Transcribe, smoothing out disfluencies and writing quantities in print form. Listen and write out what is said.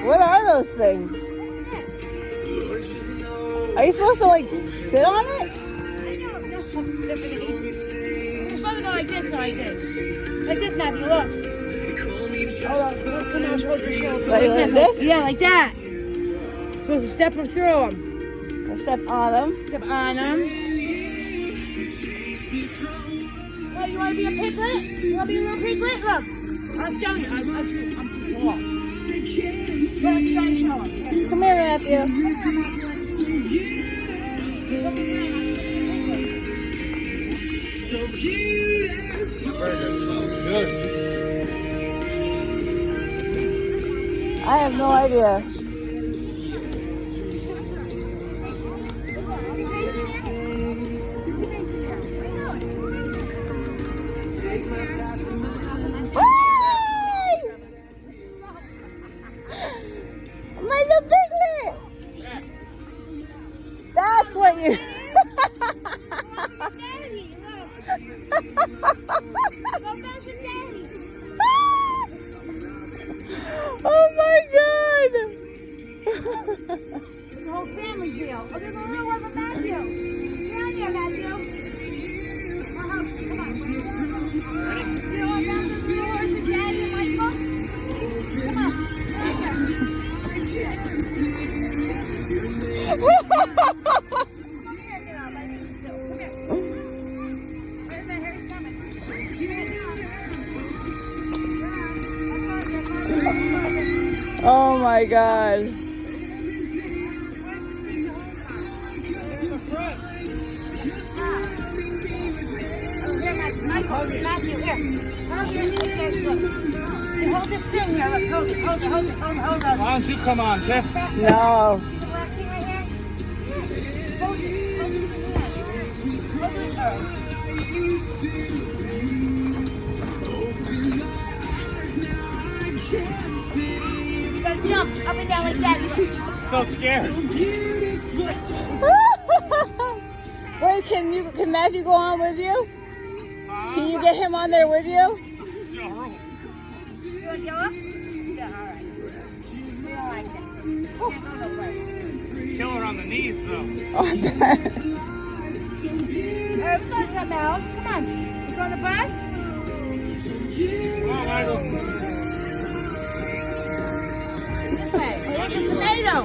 What are those things? Are you supposed to like sit on it? You're supposed to go like this, so I did. Like this, Matthew, look. Hold on, come on, hold your shoulder. Like this? Yeah, like that. Supposed to step through them. Or step on them? Step on them. Oh, you want to be a piglet? You want to be a little piglet? Look. I'll show you. I'm too small. Let's try to show him. Come here, Matthew. So beautiful. Good. I have no idea. My little piglet! That's what you... Oh my God! The whole family deal. Oh, there's a little one for Matthew. Get on here, Matthew. Come on. You want down the floor to Daddy and Michael? Come on. Oh my God. Matthew, here. Hold this thing here. Hold it. Why don't you come on, Tiff? No. You gotta jump up and down like that. So scared. Wait, can Matthew go on with you? Can you get him on there with you? You want to go up? Yeah, all right. You don't like that. Can't go no further. Kill her on the knees, though. Oh, I bet. We're gonna come out. Come on. You on the bus? Come on, Michael. This way. Look at the tomato.